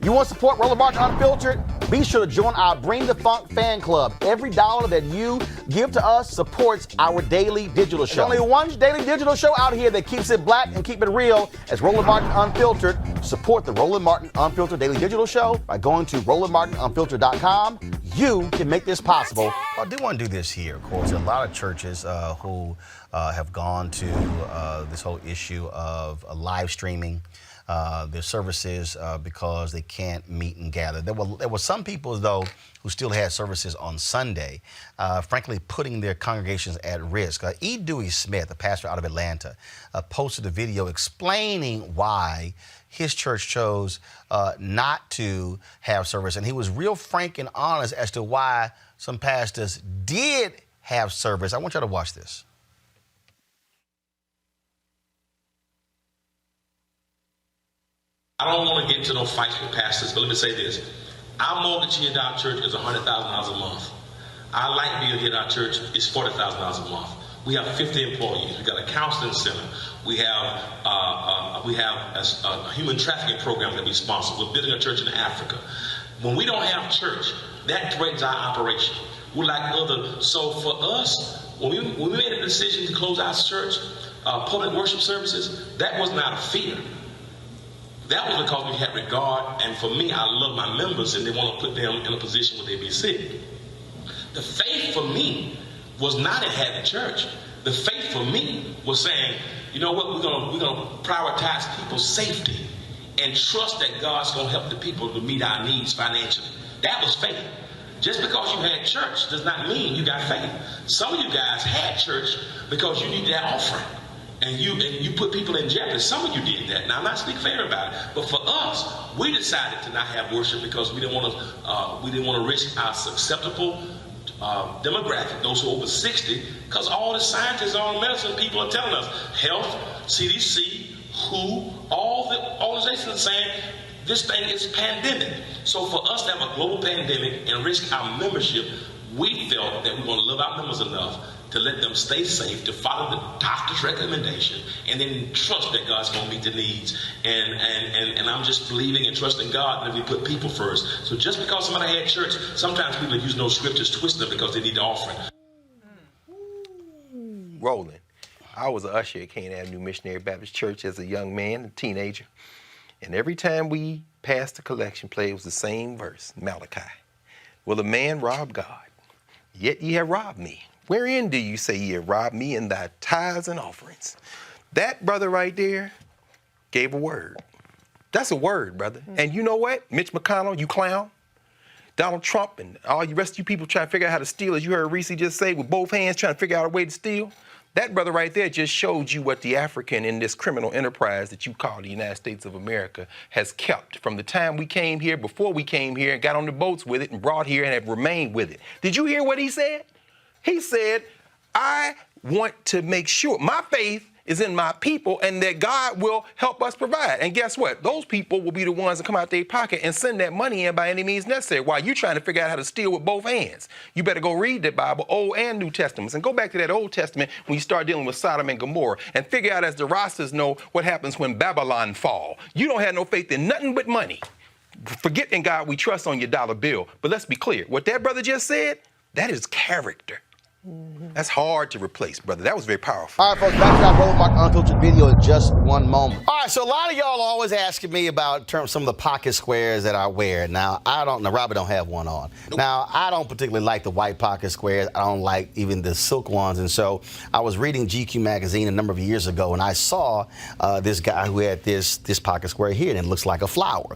You want to support Roland Martin Unfiltered? Be sure to join our Bring the Funk fan club. Every dollar that you give to us supports our daily digital show. There's only one daily digital show out here that keeps it black and keep it real as Roland Martin Unfiltered. Support the Roland Martin Unfiltered daily digital show by going to RolandMartinUnfiltered.com. You can make this possible. I do want to do this here, of course. A lot of churches who have gone to this whole issue of live streaming their services because they can't meet and gather. There were some people, though, who still had services on Sunday, frankly, putting their congregations at risk. Dewey Smith, a pastor out of Atlanta, posted a video explaining why his church chose not to have service. And he was real frank and honest as to why some pastors did have service. I want y'all to watch this. I don't want to get into no fights with pastors, but let me say this. Our mortgage here at our church is $100,000 a month. Our light bill here at our church is $40,000 a month. We have 50 employees. We got a counseling center. We have a human trafficking program that we sponsor. We're building a church in Africa. When we don't have church, that threatens our operation. We're like other. So for us, when we made a decision to close our church, public worship services, that was not a fear. That was because we had regard, and for me, I love my members, and they want to put them in a position where they be sick. The faith for me was not in having church. The faith for me was saying, you know what, we're gonna prioritize people's safety and trust that God's gonna help the people to meet our needs financially. That was faith. Just because you had church does not mean you got faith. Some of you guys had church because you needed that offering. And you put people in jeopardy. Some of you did that. Now, I'm not speaking fair about it, but for us, we decided to not have worship because we didn't want to risk our susceptible demographic, those who are over 60, because all the scientists, all the medicine people are telling us, health, CDC, WHO, all the organizations are saying this thing is pandemic. So for us to have a global pandemic and risk our membership, we felt that we want to love our members enough to let them stay safe, to follow the doctor's recommendation, and then trust that God's going to meet the needs. And I'm just believing and trusting God that we put people first. So just because somebody had church, sometimes people use those scriptures, twist them because they need the offering. Roland, I was an usher at Canaan Avenue Missionary Baptist Church as a young man, a teenager. And every time we passed the collection plate, it was the same verse, Malachi. Will a man rob God? Yet ye have robbed me. Wherein do you say ye have robbed me? In thy tithes and offerings. That brother right there gave a word. That's a word, brother. And you know what? Mitch McConnell, you clown. Donald Trump and all you rest of you people trying to figure out how to steal, as you heard Reese just say, with both hands trying to figure out a way to steal. That brother right there just showed you what the African in this criminal enterprise that you call the United States of America has kept from the time we came here, before we came here and got on the boats with it and brought here and have remained with it. Did you hear what he said? He said, I want to make sure my faith is in my people and that God will help us provide. And guess what? Those people will be the ones that come out their pocket and send that money in by any means necessary while you're trying to figure out how to steal with both hands. You better go read the Bible, Old and New Testaments, and go back to that Old Testament when you start dealing with Sodom and Gomorrah and figure out, as the Rastas know, what happens when Babylon fall. You don't have no faith in nothing but money. Forget in God we trust on your dollar bill. But let's be clear. What that brother just said, that is character. That's hard to replace, brother. That was very powerful. All right, folks, back to our Roland Martin Unfiltered video in just one moment. All right, so a lot of y'all are always asking me about some of the pocket squares that I wear. Now, Robert don't have one on. Nope. Now, I don't particularly like the white pocket squares. I don't like even the silk ones. And so I was reading GQ magazine a number of years ago, and I saw this guy who had this pocket square here, and it looks like a flower.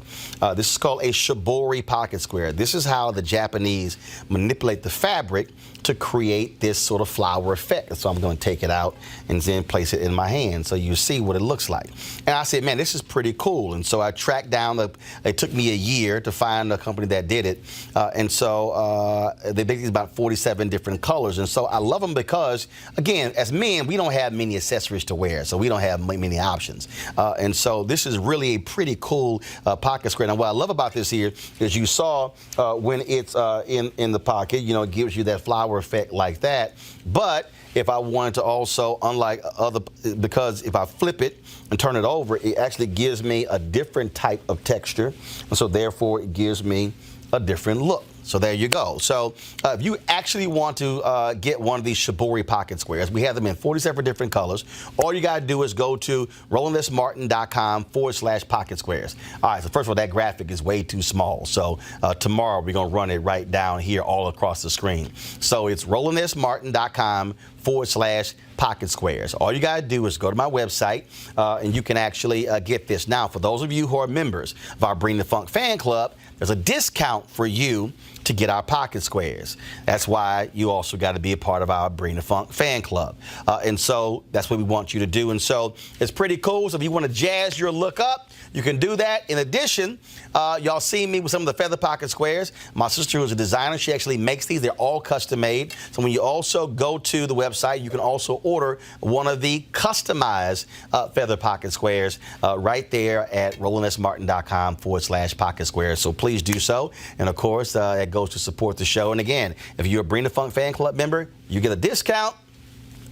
This is called a shibori pocket square. This is how the Japanese manipulate the fabric to create this sort of flower effect. So I'm going to take it out and then place it in my hand so you see what it looks like. And I said, man, this is pretty cool. And so I tracked down, it took me a year to find a company that did it. And so they basically about 47 different colors. And so I love them because, again, as men, we don't have many accessories to wear, so we don't have many options. And so this is really a pretty cool pocket square. Now, what I love about this here is you saw when it's in the pocket, you know, it gives you that flower effect like that. But if I wanted to also, unlike other, because if I flip it and turn it over, it actually gives me a different type of texture. And so therefore it gives me a different look. So there you go. So if you actually want to get one of these Shibori pocket squares, we have them in 47 different colors. All you got to do is go to RolandSMartin.com/pocket squares. All right, so first of all, that graphic is way too small. So tomorrow we're going to run it right down here all across the screen. So it's RolandSMartin.com/pocket squares. All you got to do is go to my website and you can actually get this. Now, for those of you who are members of our Bring the Funk fan club, there's a discount for you to get our pocket squares. That's why you also got to be a part of our Bring the Funk fan club. And so that's what we want you to do. And so it's pretty cool. So if you want to jazz your look up, you can do that. In addition, y'all see me with some of the feather pocket squares. My sister, who's a designer, she actually makes these. They're all custom made. So when you also go to the website, you can also order one of the customized feather pocket squares right there at RolandSMartin.com/pocket squares. So please do so. And of course, it goes to support the show. And again, if you're a Bring the Funk fan club member, you get a discount.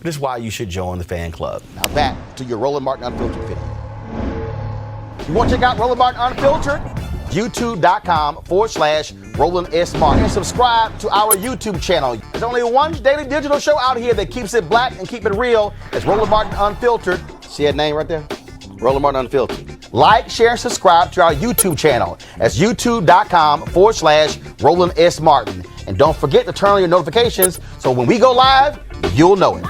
This is why you should join the fan club. Now back to your Roland Martin Unfiltered video. You want to check out Roland Martin Unfiltered? YouTube.com/Roland S. Martin. And subscribe to our YouTube channel. There's only one daily digital show out here that keeps it black and keep it real. It's Roland Martin Unfiltered. See that name right there? Roland Martin Unfiltered. Like, share, and subscribe to our YouTube channel. That's YouTube.com/Roland S. Martin. And don't forget to turn on your notifications so when we go live, you'll know it.